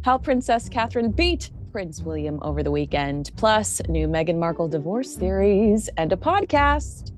how Princess Katherine beat Prince William over the weekend, plus new Meghan Markle divorce theories and a podcast.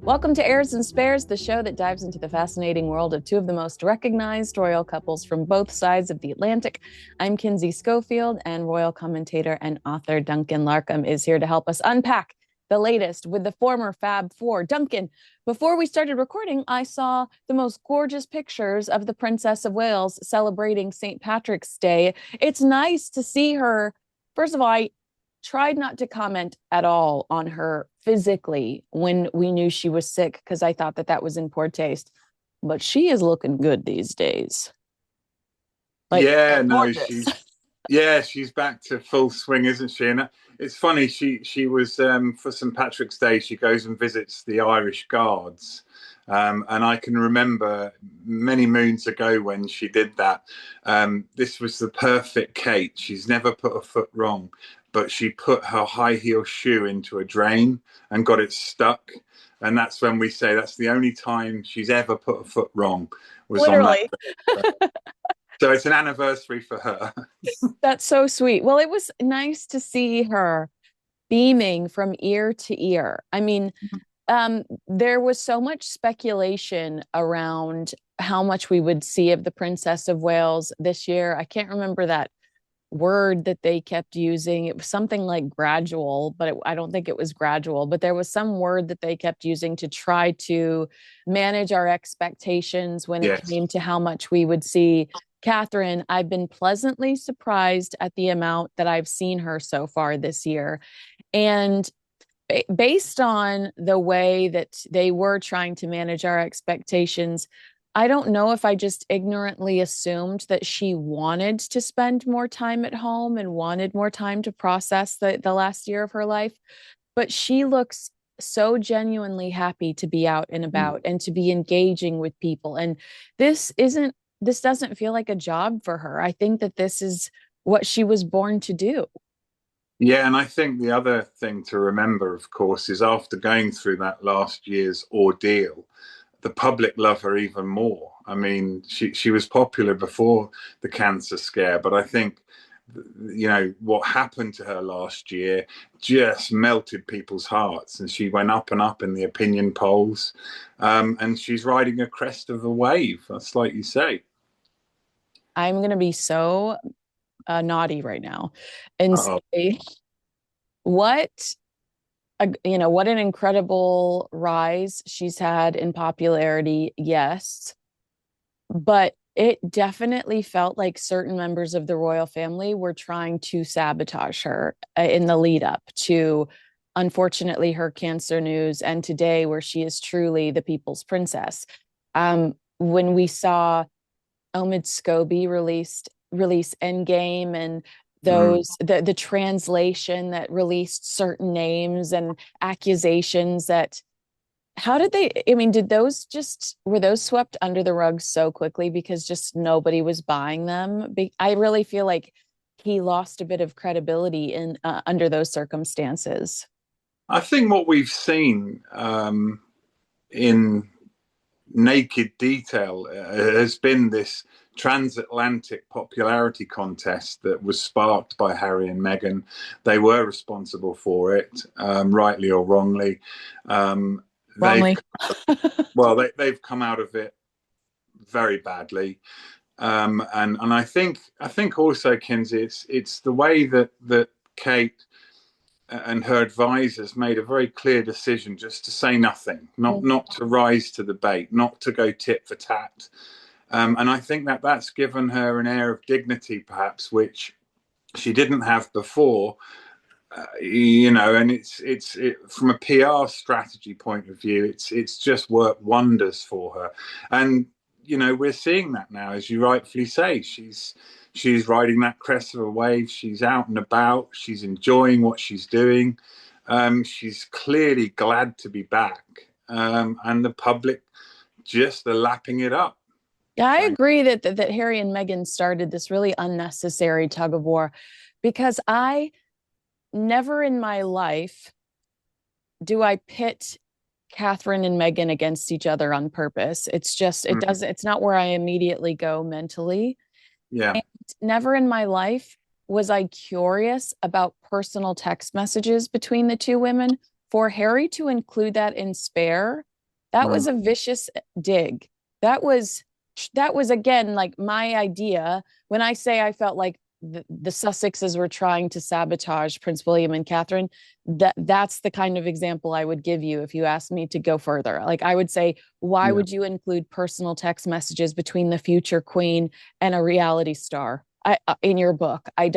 Welcome to Heirs and Spares, the show that dives into the fascinating world of two of the most recognized royal couples from both sides of the Atlantic. I'm Kinsey Schofield, and royal commentator and author Duncan Larcombe is here to help us unpack the latest with the former FAB Four. Duncan, before we started recording, I saw the most gorgeous pictures of the Princess of Wales celebrating St. Patrick's Day. It's nice to see her. First of all, I tried not to comment at all on her physically when we knew she was sick because I thought that was in poor taste. But she is looking good these days. She's back to full swing, isn't she? And it's funny, she was for St. Patrick's Day, she goes and visits the Irish Guards. And I can remember many moons ago when she did that. This was the perfect Kate. She's never put a foot wrong, but she put her high heel shoe into a drain and got it stuck. And that's when we say that's the only time she's ever put a foot wrong. Was literally. On that. So it's an anniversary for her. That's so sweet. Well, it was nice to see her beaming from ear to ear. I mean, there was so much speculation around how much we would see of the Princess of Wales this year. I can't remember that word that they kept using. It was something like gradual, but I don't think it was gradual. But there was some word that they kept using to try to manage our expectations when it came to how much we would see Katherine. I've been pleasantly surprised at the amount that I've seen her so far this year. And based on the way that they were trying to manage our expectations, I don't know if I just ignorantly assumed that she wanted to spend more time at home and wanted more time to process the last year of her life. But she looks so genuinely happy to be out and about and to be engaging with people. And this doesn't feel like a job for her. I think that this is what she was born to do. Yeah, and I think the other thing to remember, of course, is after going through that last year's ordeal, the public love her even more. I mean, she was popular before the cancer scare, but I think, you know, what happened to her last year just melted people's hearts, and she went up and up in the opinion polls, and she's riding a crest of a wave. That's like you say. I'm going to be so naughty right now and say what an incredible rise she's had in popularity. Yes, but it definitely felt like certain members of the royal family were trying to sabotage her in the lead up to, unfortunately, her cancer news, and today where she is truly the people's princess. When we saw Omid Scobie release Endgame, and the translation that released certain names and accusations that, were those swept under the rug so quickly because just nobody was buying them? I really feel like he lost a bit of credibility in under those circumstances. I think what we've seen in naked detail has been this transatlantic popularity contest that was sparked by Harry and Meghan. They were responsible for it, rightly or wrongly. Wrongly. They've come out of it very badly. And I think also, Kinsey, it's the way that Kate and her advisors made a very clear decision just to say nothing, not to rise to the bait, not to go tit for tat. And I think that's given her an air of dignity, perhaps, which she didn't have before. And it's from a PR strategy point of view, it's just worked wonders for her. And we're seeing that now, as you rightfully say. She's riding that crest of a wave. She's out and about. She's enjoying what she's doing. She's clearly glad to be back. And the public just are lapping it up. Yeah, I agree that Harry and Meghan started this really unnecessary tug of war because I never in my life do I pit Katherine and Meghan against each other on purpose. It's just, it's not where I immediately go mentally. Yeah. And never in my life was I curious about personal text messages between the two women. For Harry to include that in Spare, that was Mm. a vicious dig. That was that was again like my idea when I say I felt like the Sussexes were trying to sabotage Prince William and Catherine. That's the kind of example I would give you if you asked me to go further. Like I would say, why Yeah. would you include personal text messages between the future queen and a reality star? In your book, I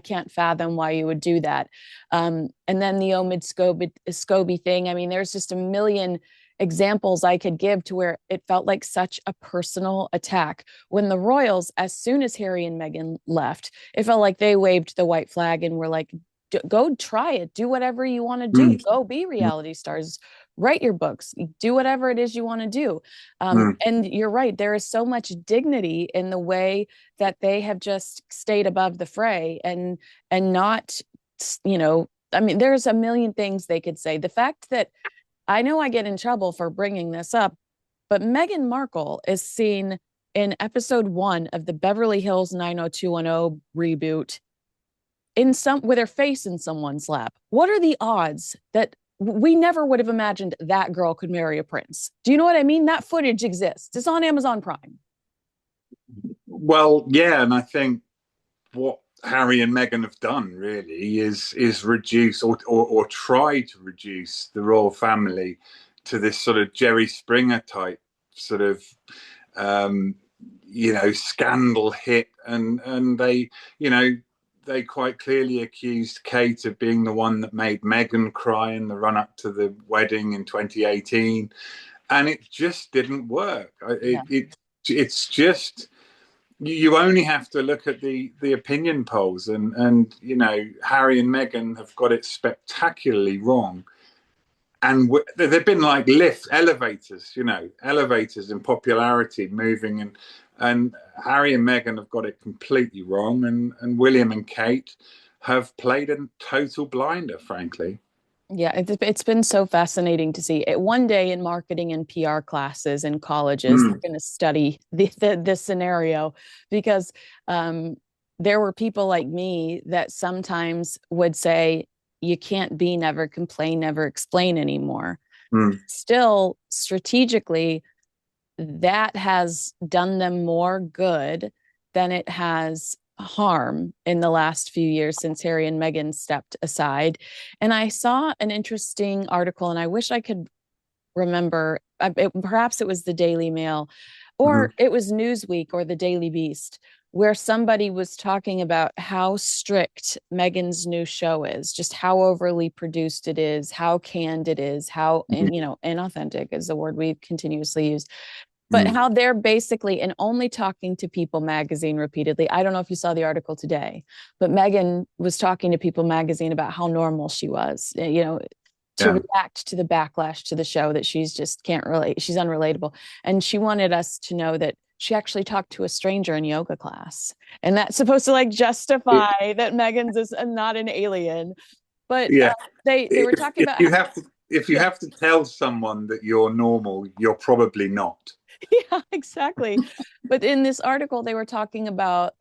can't fathom why you would do that. And then the Omid Scobie thing. I mean, there's just a million examples I could give to where it felt like such a personal attack. When the royals, as soon as Harry and Meghan left, it felt like they waved the white flag and were like, go try it, do whatever you want to do, Mm. go be reality stars, write your books, do whatever it is you want to do. Mm. And you're right, there is so much dignity in the way that they have just stayed above the fray and not, I mean, there's a million things they could say. The fact that I know I get in trouble for bringing this up, but Meghan Markle is seen in episode 1 of the Beverly Hills 90210 reboot in some with her face in someone's lap. What are the odds that we never would have imagined that girl could marry a prince? Do you know what I mean? That footage exists. It's on Amazon Prime. Well, yeah, and I think what Harry and Meghan have done really is reduce or try to reduce the royal family to this sort of Jerry Springer type sort of um, scandal hit, and they they quite clearly accused Kate of being the one that made Meghan cry in the run up to the wedding in 2018, and it just didn't work. Yeah. It's just you only have to look at the opinion polls, and Harry and Meghan have got it spectacularly wrong, and they've been like elevators, elevators in popularity, moving, and Harry and Meghan have got it completely wrong, and William and Kate have played a total blinder, frankly. Yeah, it's been so fascinating to see it. One day in marketing and PR classes in colleges, they're going to study this scenario because there were people like me that sometimes would say, you can't be never complain, never explain anymore. Mm. Still, strategically, that has done them more good than it has harm in the last few years since Harry and Meghan stepped aside. And I saw an interesting article, and I wish I could remember, perhaps it was the Daily Mail or it was Newsweek or the Daily Beast, where somebody was talking about how strict Meghan's new show is, just how overly produced it is, how canned it is, how, inauthentic is the word we continuously use, but how they're basically and only talking to People magazine repeatedly. I don't know if you saw the article today, but Meghan was talking to People magazine about how normal she was, to Yeah. react to the backlash to the show, that she's just can't relate. She's unrelatable. And she wanted us to know that she actually talked to a stranger in yoga class. And that's supposed to like justify that Meghan's is not an alien. But Yeah. they were talking If about you have to if you have to tell someone that you're normal, you're probably not. yeah, exactly. But in this article, they were talking about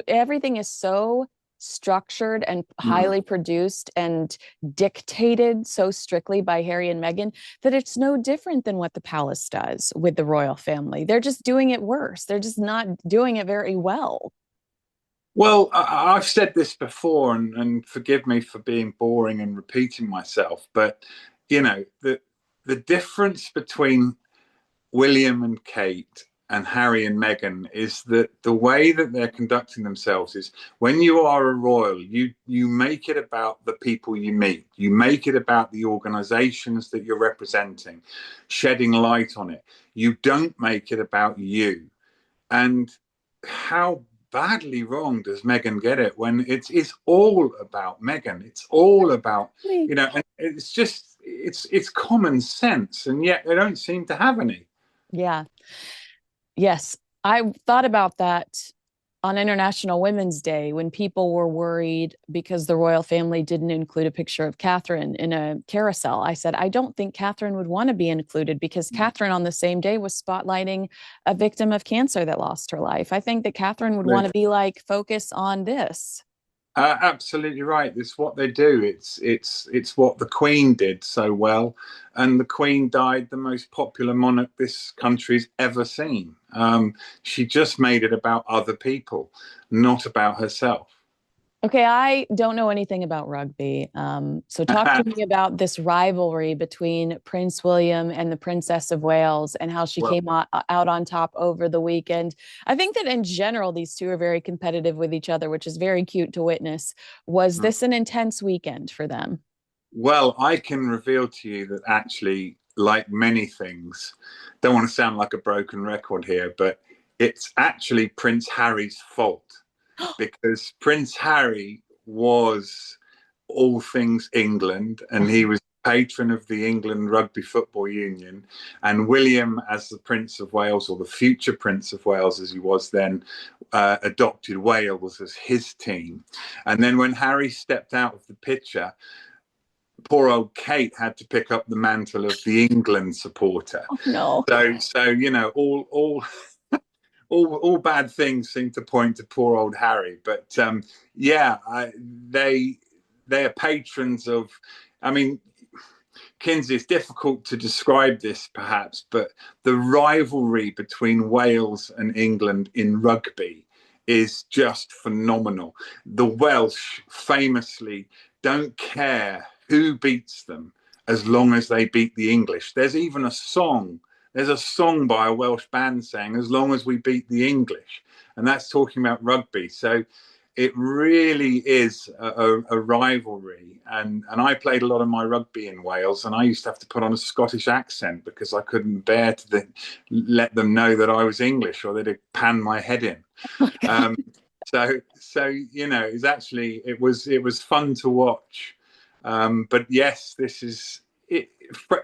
everything is so structured and highly produced and dictated so strictly by Harry and Meghan that it's no different than what the palace does with the royal family. They're just doing it worse. They're just not doing it very well. Well, I've said this before, and forgive me for being boring and repeating myself, but the difference between William and Kate and Harry and Meghan is that the way that they're conducting themselves is when you are a royal, you make it about the people you meet. You make it about the organizations that you're representing, shedding light on it. You don't make it about you. And how badly wrong does Meghan get it when it's all about Meghan? It's all about, and it's just it's common sense, and yet they don't seem to have any. Yeah. Yes, I thought about that on International Women's Day when people were worried because the royal family didn't include a picture of Catherine in a carousel. I said, I don't think Catherine would want to be included because Catherine on the same day was spotlighting a victim of cancer that lost her life. I think that Catherine would want to be like, focus on this. Absolutely right. It's what they do. It's what the Queen did so well, and the Queen died the most popular monarch this country's ever seen. She just made it about other people, not about herself. Okay, I don't know anything about rugby. So talk to me about this rivalry between Prince William and the Princess of Wales and how she Well, came out on top over the weekend. I think that in general, these two are very competitive with each other, which is very cute to witness. Was this an intense weekend for them? well, I can reveal to you that actually, like many things, don't want to sound like a broken record here, but it's actually Prince Harry's fault because Prince Harry was all things England and he was patron of the England Rugby Football Union. And William, as the Prince of Wales, or the future Prince of Wales as he was then, adopted Wales as his team. And then when Harry stepped out of the picture, poor old Kate had to pick up the mantle of the England supporter. Oh, no. So you know, all bad things seem to point to poor old Harry. But yeah, they are patrons of. I mean, Kinsey, it's difficult to describe this perhaps, but the rivalry between Wales and England in rugby is just phenomenal. The Welsh famously don't care who beats them as long as they beat the English. There's even a song. There's a song by a Welsh band saying, as long as we beat the English. And that's talking about rugby. So it really is a rivalry. And I played a lot of my rugby in Wales, and I used to have to put on a Scottish accent because I couldn't bear to let them know that I was English, or they'd pan my head in. Oh, God. Um, so you know, it was fun to watch. But yes, this is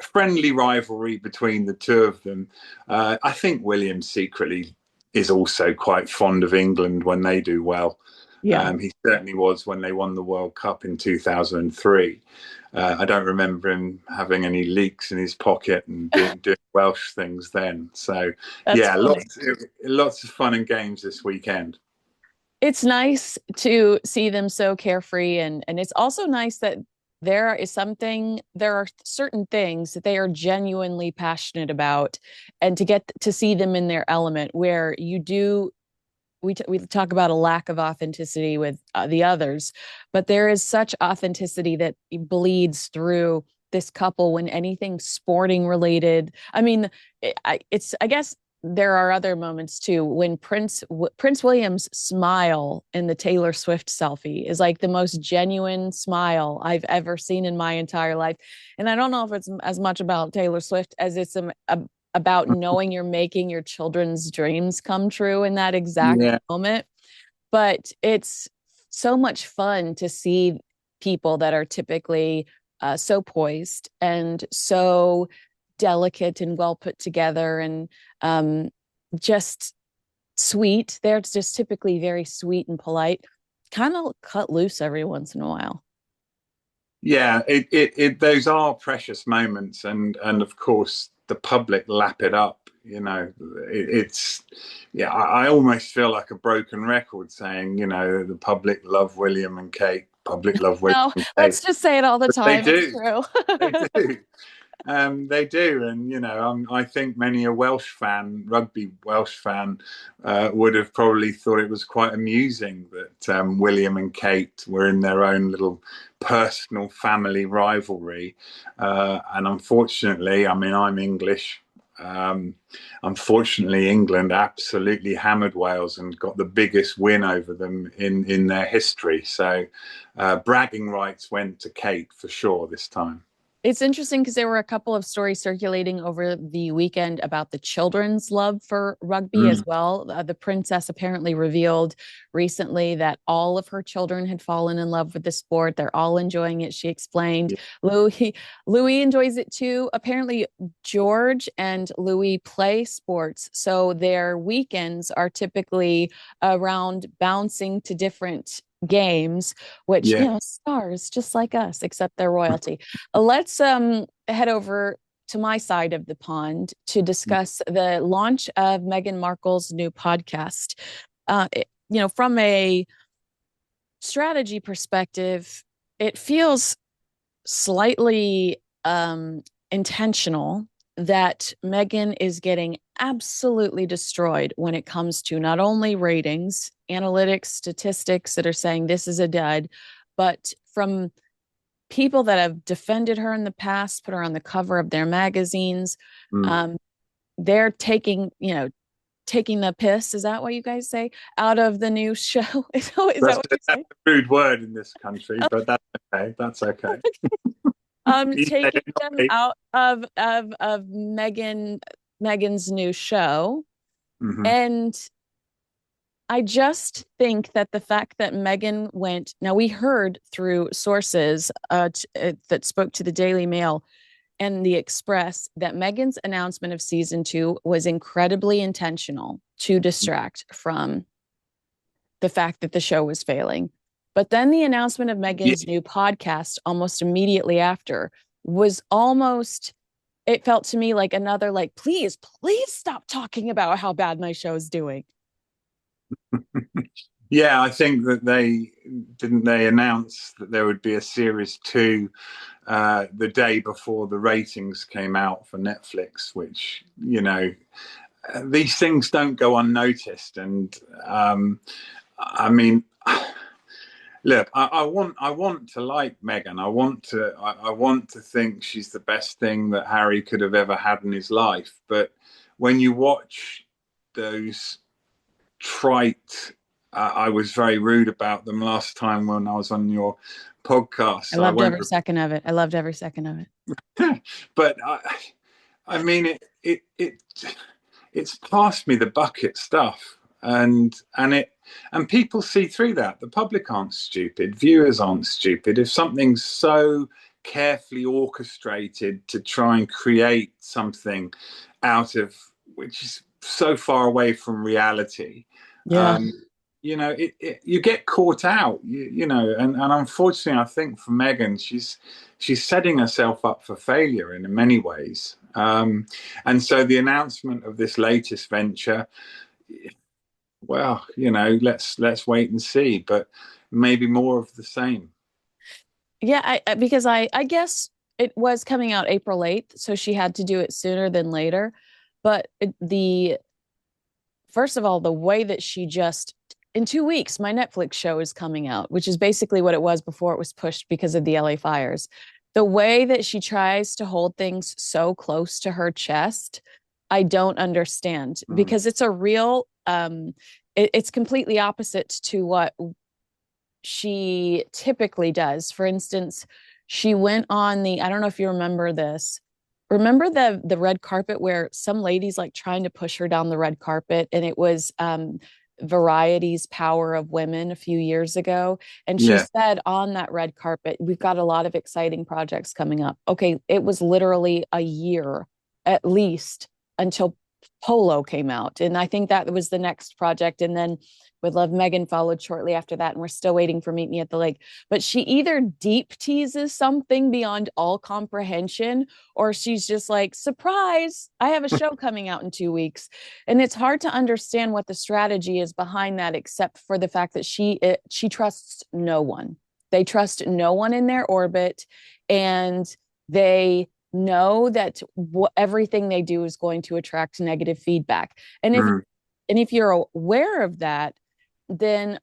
friendly rivalry between the two of them. I think William secretly is also quite fond of England when they do well. Yeah, He certainly was when they won the World Cup in 2003. I don't remember him having any leaks in his pocket and doing Welsh things then. So, that's yeah, funny. lots of fun and games this weekend. It's nice to see them so carefree, and it's also nice that there are certain things that they are genuinely passionate about, and to get to see them in their element where you do we talk about a lack of authenticity with the others, but there is such authenticity that bleeds through this couple when anything sporting related. I mean, it's I guess there are other moments too when Prince William's smile in the Taylor Swift selfie is like the most genuine smile I've ever seen in my entire life. And I don't know if it's as much about Taylor Swift as it's about knowing you're making your children's dreams come true in that exact Yeah, moment. But it's so much fun to see people that are typically so poised and so delicate and well put together and um, just sweet. They're just typically very sweet and polite, kind of cut loose every once in a while. yeah. Those are precious moments, and of course the public lap it up. You know, it's yeah. I almost feel like a broken record saying, you know, the public love William and Kate. Public love William No, and Kate. let's just say it all the But they time. It's do. true. They do. They do, and you know, I think many a Welsh fan, rugby Welsh fan, would have probably thought it was quite amusing that William and Kate were in their own little personal family rivalry. And unfortunately, I mean, I'm English. Um, Unfortunately, England absolutely hammered Wales and got the biggest win over them in their history. So, bragging rights went to Kate for sure this time. It's interesting because there were a couple of stories circulating over the weekend about the children's love for rugby as Mm, well. The princess apparently revealed recently that all of her children had fallen in love with the sport. They're all enjoying it, she explained. yeah, Louis enjoys it too. Apparently, George and Louis play sports, so their weekends are typically around bouncing to different games, which, yeah. stars just like us, except they're royalty. Let's head over to my side of the pond to discuss the launch of Meghan Markle's new podcast. From a strategy perspective, it feels slightly intentional that Meghan is getting absolutely destroyed when it comes to not only ratings, analytics, statistics that are saying this is a dud, but from people that have defended her in the past, put her on the cover of their magazines. Mm. Um, they're taking the piss. Is that what you guys say? Out of the new show? Is that what you That's say? a rude word in this country, but that's okay. That's okay. You said Taking it, not them me. out of Megan's new show. Mhm. And I just think that the fact that Meghan went, now we heard through sources that spoke to the Daily Mail and the Express that Meghan's announcement of season 2 was incredibly intentional to distract from the fact that the show was failing. But then the announcement of Yeah, Meghan's new podcast almost immediately after was almost, it felt to me like another, like, please stop talking about how bad my show is doing. yeah. I think that they announce that there would be a series two the day before the ratings came out for Netflix, which these things don't go unnoticed. And I mean, look, I want to like Meghan. I want to think she's the best thing that Harry could have ever had in his life. But when you watch those trite, I was very rude about them last time when I was on your podcast. I So I loved won't. every second of it. I loved every second of it. But I mean, it's past me the bucket stuff, and people see through that. The public aren't stupid, viewers aren't stupid. If something's so carefully orchestrated to try and create something out of which is so far away from reality, Yeah. um, you get caught out. And unfortunately, I think for Meghan, she's setting herself up for failure in many ways. And so the announcement of this latest venture, well, let's wait and see, but maybe more of the same. Yeah, because I guess it was coming out April 8th, so she had to do it sooner than later. But the first of all, the way that she just in 2 weeks, my Netflix show is coming out, which is basically what it was before it was pushed because of the LA fires. The way that she tries to hold things so close to her chest, I don't understand Mm. because it's a real it's completely opposite to what she typically does. For instance, she went on the, I don't know if you remember this. Remember the red carpet where some ladies like trying to push her down the red carpet, and it was Variety's Power of Women a few years ago. And she Yeah. said on that red carpet, we've got a lot of exciting projects coming up. Okay, it was literally a year at least until Polo came out. And I think that was the next project. And then With Love, Megan followed shortly after that. And we're still waiting for Meet Me at the Lake. But she either deep teases something beyond all comprehension, or she's just like, surprise, I have a show coming out in 2 weeks. And it's hard to understand what the strategy is behind that, except for the fact that she trusts no one. They trust no one in their orbit. And they know that everything they do is going to attract negative feedback. And Mm. if you're aware of that, then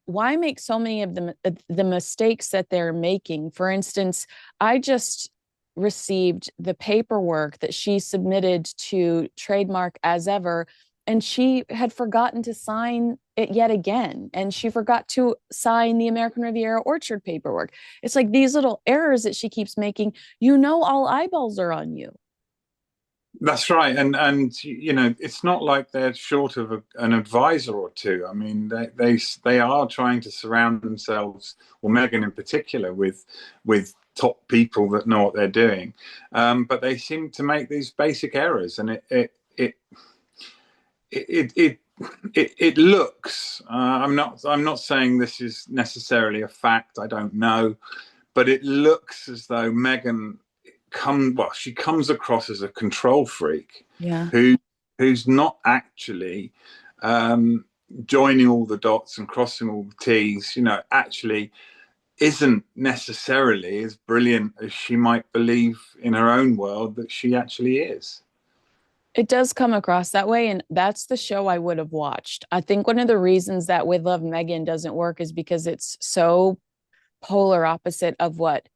why make so many of the mistakes that they're making? For instance, I just received the paperwork that she submitted to trademark as ever, and she had forgotten to sign it yet again. And she forgot to sign the American Riviera Orchard paperwork. It's like these little errors that she keeps making. All eyeballs are on you. That's right, and it's not like they're short of an advisor or two. I mean, they are trying to surround themselves, or Meghan in particular, with top people that know what they're doing. But they seem to make these basic errors, and it looks. I'm not saying this is necessarily a fact. I don't know, but it looks as though Meghan she comes across as a control freak Yeah. who's not actually joining all the dots and crossing all the T's, actually isn't necessarily as brilliant as she might believe in her own world that she actually is. It does come across that way, and that's the show I would have watched. I think one of the reasons that We Love Meghan doesn't work is because it's so polar opposite of what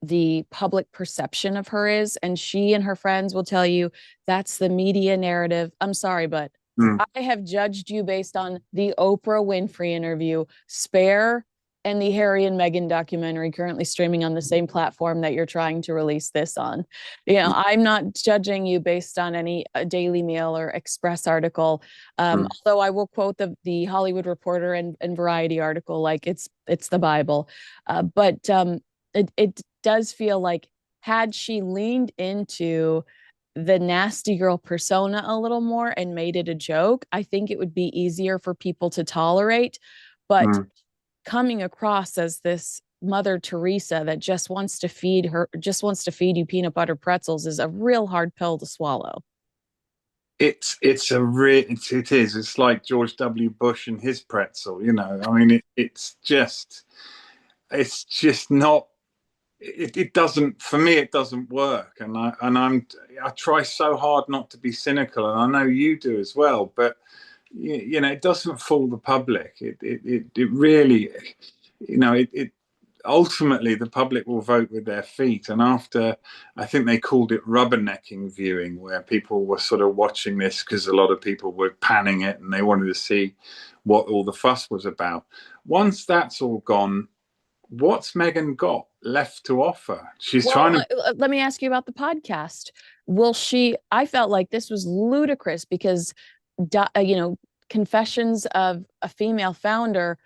the public perception of her is. And she and her friends will tell you that's the media narrative. I'm sorry, but I have judged you based on the Oprah Winfrey interview, Spare, and the Harry and Meghan documentary currently streaming on the same platform that you're trying to release this on. I'm not judging you based on any Daily Mail or Express article. Although I will quote the Hollywood Reporter and Variety article like it's the Bible. But it does feel like had she leaned into the nasty girl persona a little more and made it a joke, I think it would be easier for people to tolerate. But coming across as this Mother Teresa that just wants to feed you peanut butter pretzels is a real hard pill to swallow. It is. It's like George W. Bush and his pretzel. I mean, it's just not. It doesn't, for me. It doesn't work, and I try so hard not to be cynical, and I know you do as well. But it doesn't fool the public. It really, it ultimately the public will vote with their feet. And after, I think they called it rubbernecking viewing, where people were sort of watching this because a lot of people were panning it and they wanted to see what all the fuss was about. Once that's all gone, what's Meghan got left to offer? She's trying to. Let me ask you about the podcast. I felt like this was ludicrous because, Confessions of a Female Founder,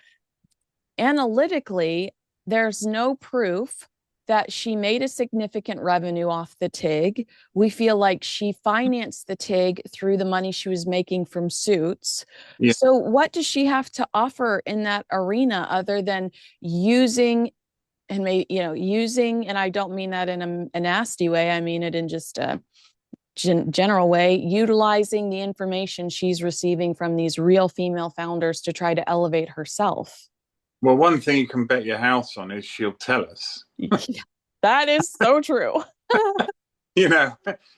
analytically, there's no proof that she made a significant revenue off the TIG. We feel like she financed the TIG through the money she was making from Suits. Yeah. So what does she have to offer in that arena other than using, and I don't mean that in a nasty way. I mean it in just a general way, utilizing the information she's receiving from these real female founders to try to elevate herself. Well, one thing you can bet your house on is she'll tell us. That is so true.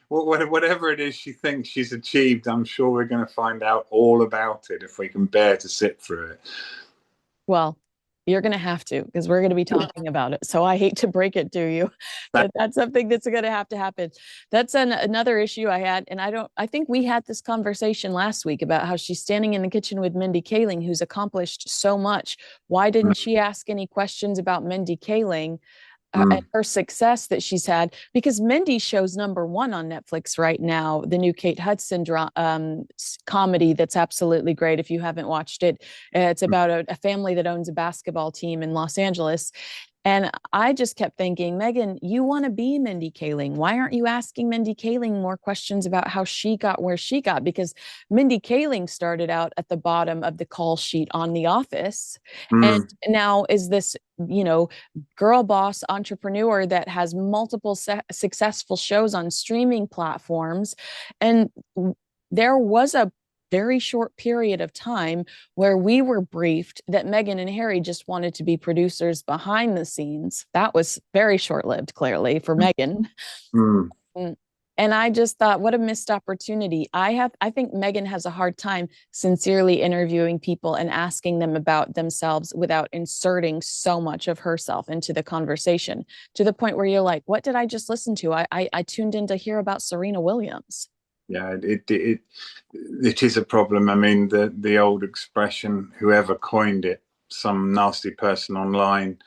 Whatever it is she thinks she's achieved, I'm sure we're going to find out all about it if we can bear to sit through it. Well, you're going to have to, because we're going to be talking about it. So I hate to break it to you, but that's something that's going to have to happen. That's another issue I had. And I think we had this conversation last week about how she's standing in the kitchen with Mindy Kaling, who's accomplished so much. Why didn't she ask any questions about Mindy Kaling? And her success that she's had, because Mindy show's #1 on Netflix right now, the new Kate Hudson comedy that's absolutely great. If you haven't watched it, it's about a family that owns a basketball team in Los Angeles. And I just kept thinking, Meghan, you want to be Mindy Kaling. Why aren't you asking Mindy Kaling more questions about how she got where she got? Because Mindy Kaling started out at the bottom of the call sheet on The Office. And now is this, girl boss entrepreneur that has multiple successful shows on streaming platforms. And there was a very short period of time where we were briefed that Meghan and Harry just wanted to be producers behind the scenes. That was very short-lived, clearly, for Meghan. And I just thought, what a missed opportunity. I think Meghan has a hard time sincerely interviewing people and asking them about themselves without inserting so much of herself into the conversation, to the point where you're like, what did I just listen to? I tuned in to hear about Serena Williams. Yeah, it is a problem. I mean, the old expression, whoever coined it, some nasty person online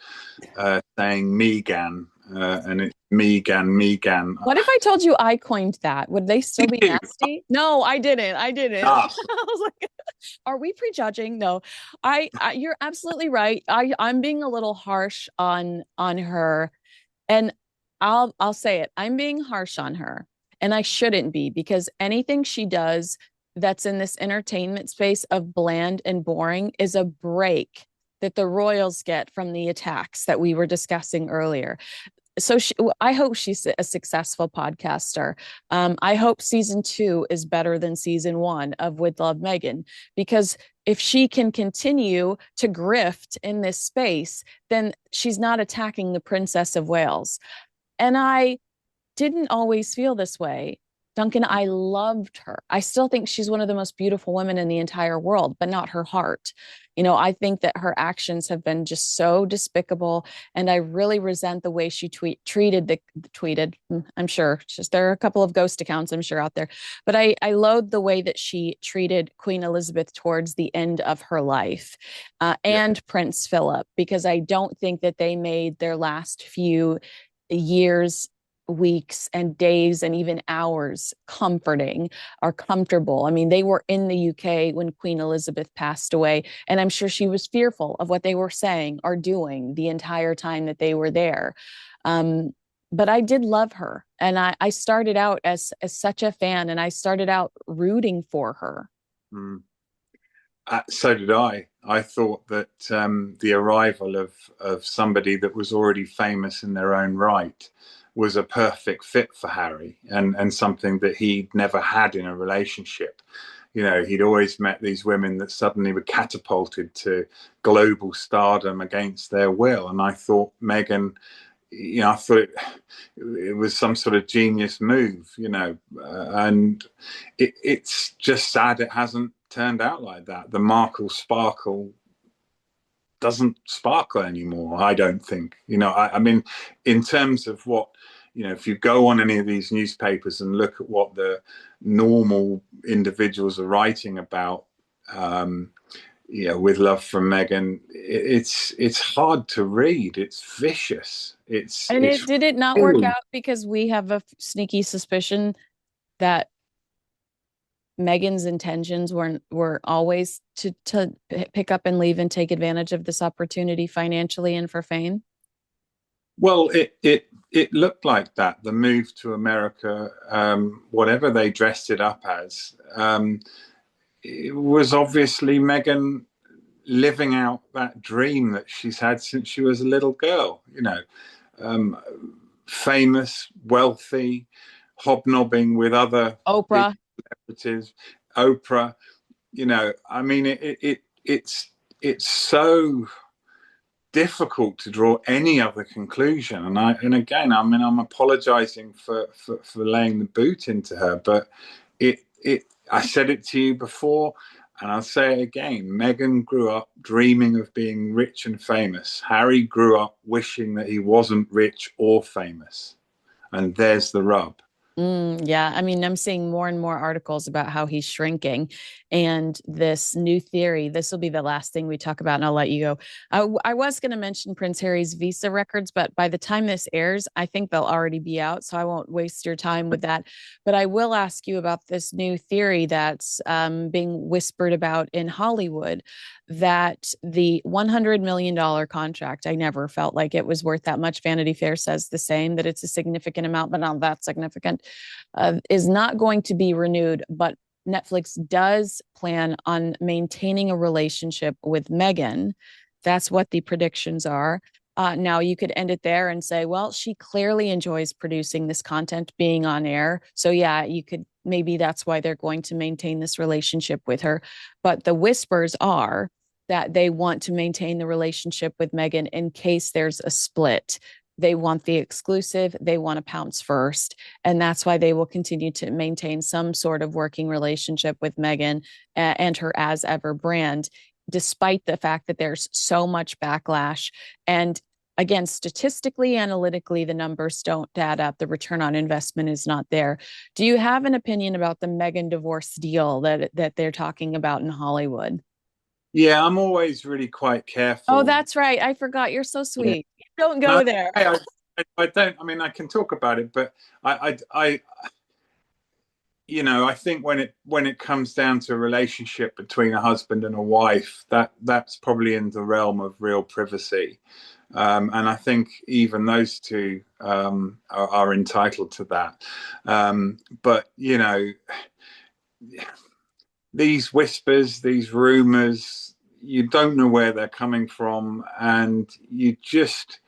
saying "Megan," and it's Megan, Megan. What if I told you I coined that? Would they still Did be you? nasty? No, I didn't. I didn't. Ah, I was like, are we prejudging? No, you're absolutely right. I'm being a little harsh on her, and I'll say it. I'm being harsh on her, and I shouldn't be because anything she does that's in this entertainment space of bland and boring is a break that the royals get from the attacks that we were discussing earlier. So I hope she's a successful podcaster. I hope season 2 is better than season 1 of With Love Meghan, because if she can continue to grift in this space, then she's not attacking the Princess of Wales. And I didn't always feel this way. Duncan, I loved her. I still think she's one of the most beautiful women in the entire world, but not her heart. I think that her actions have been just so despicable, and I really resent the way she tweeted. I'm sure just there are a couple of ghost accounts, I'm sure, out there, but I loathe the way that she treated Queen Elizabeth towards the end of her life, yeah. and Prince Philip, because I don't think that they made their last few years, weeks and days and even hours comforting or comfortable. I mean, they were in the UK when Queen Elizabeth passed away, and I'm sure she was fearful of what they were saying or doing the entire time that they were there. Um, but I did love her, and I started out as such a fan, and I started out rooting for her. Mm. So did I. I thought that the arrival of somebody that was already famous in their own right was a perfect fit for Harry, and something that he'd never had in a relationship. He'd always met these women that suddenly were catapulted to global stardom against their will. And I thought Meghan, I thought it was some sort of genius move, and it's just sad it hasn't turned out like that. The Markle sparkle doesn't sparkle anymore, I don't think. I mean, in terms of what, if you go on any of these newspapers and look at what the normal individuals are writing about, with love from Meghan, it's hard to read. It's vicious. And It's did it not work really out because we have a sneaky suspicion that Meghan's intentions were always to pick up and leave and take advantage of this opportunity financially and for fame? well. It looked like that. The move to America, whatever they dressed it up as, it was obviously Meghan living out that dream that she's had since she was a little girl. Um, famous, wealthy, hobnobbing with other big Oprah. celebrities, Oprah. I mean, it's so difficult to draw any other conclusion. And again, I mean, I'm apologizing for laying the boot into her, but I said it to you before, and I'll say it again. Meghan grew up dreaming of being rich and famous. Harry grew up wishing that he wasn't rich or famous. And there's the rub. Yeah, I mean, I'm seeing more and more articles about how he's shrinking, and this new theory. This will be the last thing we talk about, and I'll let you go. I was going to mention Prince Harry's visa records, but by the time this airs, I think they'll already be out, so I won't waste your time with that. But I will ask you about this new theory that's being whispered about in Hollywood, that the $100 million contract, I never felt like it was worth that much. Vanity Fair says the same, that it's a significant amount, but not that significant, is not going to be renewed. But Netflix does plan on maintaining a relationship with Meghan. That's what the predictions are. Now, you could end it there and say, well, she clearly enjoys producing this content, being on air. So, yeah, you could maybe that's why they're going to maintain this relationship with her. But the whispers are that they want to maintain the relationship with Meghan in case there's a split. They want the exclusive, they want to pounce first. And that's why they will continue to maintain some sort of working relationship with Meghan and her As Ever brand, despite the fact that there's so much backlash. And again, statistically, analytically, the numbers don't add up. The return on investment is not there. Do you have an opinion about the Meghan divorce deal that they're talking about in Hollywood? Yeah, I'm always really quite Oh, careful. that's right. I forgot. You're so Yeah. sweet. Don't No, go there. I don't. I mean, I can talk about it, but I, I think when it comes down to a relationship between a husband and a wife, that's probably in the realm of real privacy, and I think even those two are entitled to that. But these whispers, these rumors, you don't know where they're coming from, and you just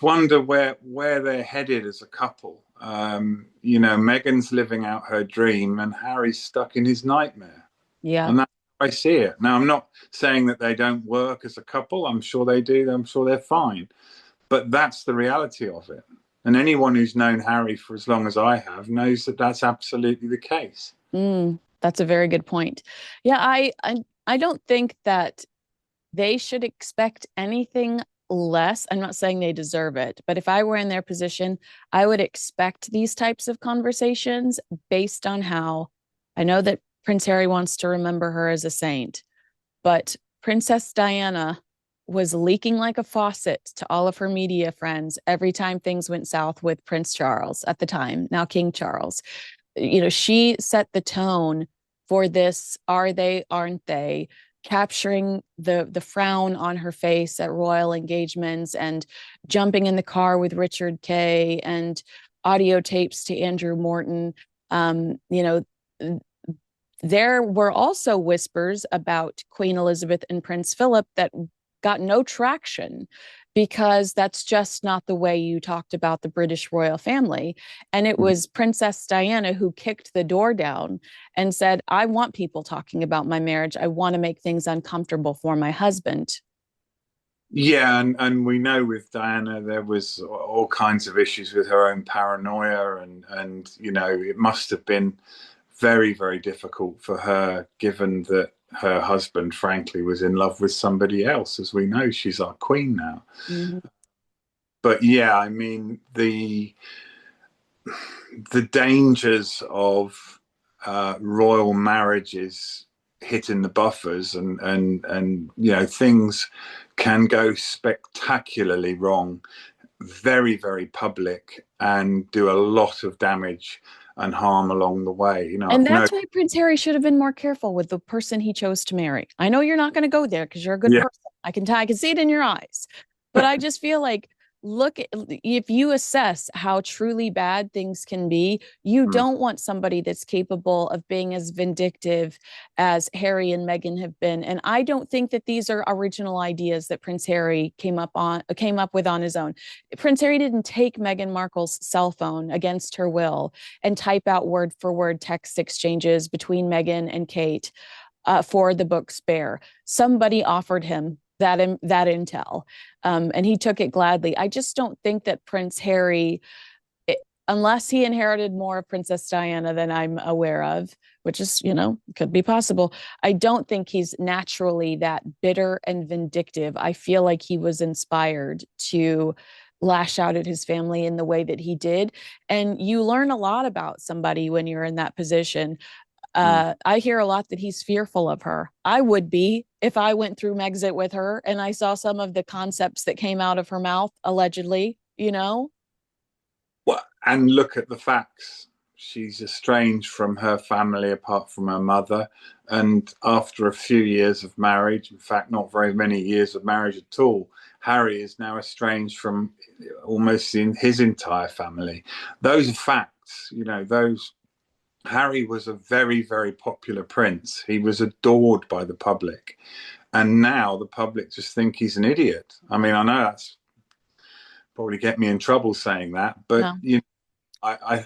wonder where they're headed as a couple. Meghan's living out her dream, and Harry's stuck in his nightmare, Yeah. and that's how I see it. Now, I'm not saying that they don't work as a couple. I'm sure they do. I'm sure they're fine, but that's the reality of it. And anyone who's known Harry for as long as I have knows that that's absolutely the case. That's a very good point. Yeah, I don't think that they should expect anything less. I'm not saying they deserve it, but if I were in their position, I would expect these types of conversations based on how I know that Prince Harry wants to remember her as a saint, but Princess Diana was leaking like a faucet to all of her media friends every time things went south with Prince Charles at the time, now King Charles. She set the tone for this are they, aren't they, capturing the frown on her face at royal engagements and jumping in the car with Richard Kay and audio tapes to Andrew Morton. There were also whispers about Queen Elizabeth and Prince Philip that got no traction because that's just not the way you talked about the British royal family. And it was Princess Diana who kicked the door down and said, I want people talking about my marriage. I want to make things uncomfortable for my husband. Yeah, and we know with Diana there was all kinds of issues with her own paranoia, and it must have been very, very difficult for her, given that her husband, frankly, was in love with somebody else. As we know, she's our queen now. Mm-hmm. But yeah, I mean the dangers of royal marriages hitting the buffers, and things can go spectacularly wrong, very, very public, and do a lot of damage and harm along the way. And I've no. that's why Prince Harry should have been more careful with the person he chose to marry. I know you're not going to go there because you're a good Yeah. person. I can see it in your eyes. But I just feel like, look, if you assess how truly bad things can be, you don't want somebody that's capable of being as vindictive as Harry and Meghan have been. And I don't think that these are original ideas that Prince Harry came up with on his own. Prince Harry didn't take Meghan Markle's cell phone against her will and type out word for word text exchanges between Meghan and Kate for the book Spare. Somebody offered him that intel, and he took it gladly. I just don't think that Prince Harry, unless he inherited more of Princess Diana than I'm aware of, which is, could be possible. I don't think he's naturally that bitter and vindictive. I feel like he was inspired to lash out at his family in the way that he did. And you learn a lot about somebody when you're in that position. I hear a lot that he's fearful of her. I would be if I went through Megxit with her and I saw some of the concepts that came out of her mouth, allegedly. Well, and look at the facts. She's estranged from her family apart from her mother. And after a few years of marriage, in fact, not very many years of marriage at all, Harry is now estranged from almost his entire family. Those are facts, those. Harry was a very, very popular prince. He was adored by the public. And now the public just think he's an idiot. I mean, I know that's probably get me in trouble saying that, but No. I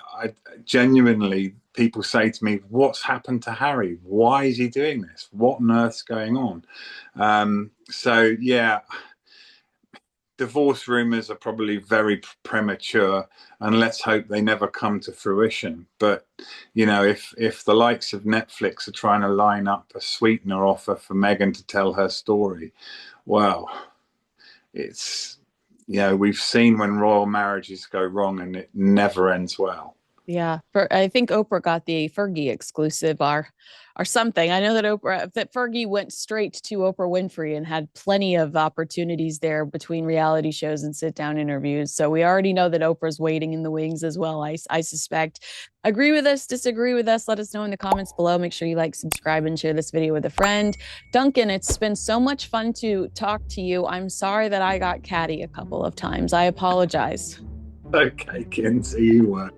genuinely, people say to me, "What's happened to Harry? Why is he doing this? What on earth's going on?" So yeah, divorce rumors are probably very premature, and let's hope they never come to fruition. But if the likes of Netflix are trying to line up a sweetener offer for Meghan to tell her story, well, it's, we've seen when royal marriages go wrong and it never ends well. Yeah, I think Oprah got the Fergie exclusive or something. I know that Fergie went straight to Oprah Winfrey and had plenty of opportunities there between reality shows and sit down interviews. So we already know that Oprah's waiting in the wings as well. I suspect. Agree with us, disagree with us, let us know in the comments below. Make sure you like, subscribe, and share this video with a friend. Duncan, it's been so much fun to talk to you. I'm sorry that I got catty a couple of times. I apologize. Okay, Kinsey, you were.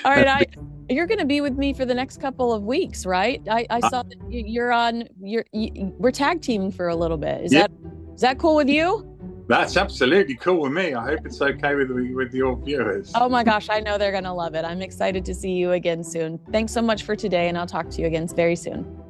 All right, you're going to be with me for the next couple of weeks, right? I saw that we're tag teaming for a little bit. Is that cool with you? That's absolutely cool with me. I hope it's okay with your viewers. Oh my gosh, I know they're going to love it. I'm excited to see you again soon. Thanks so much for today, and I'll talk to you again very soon.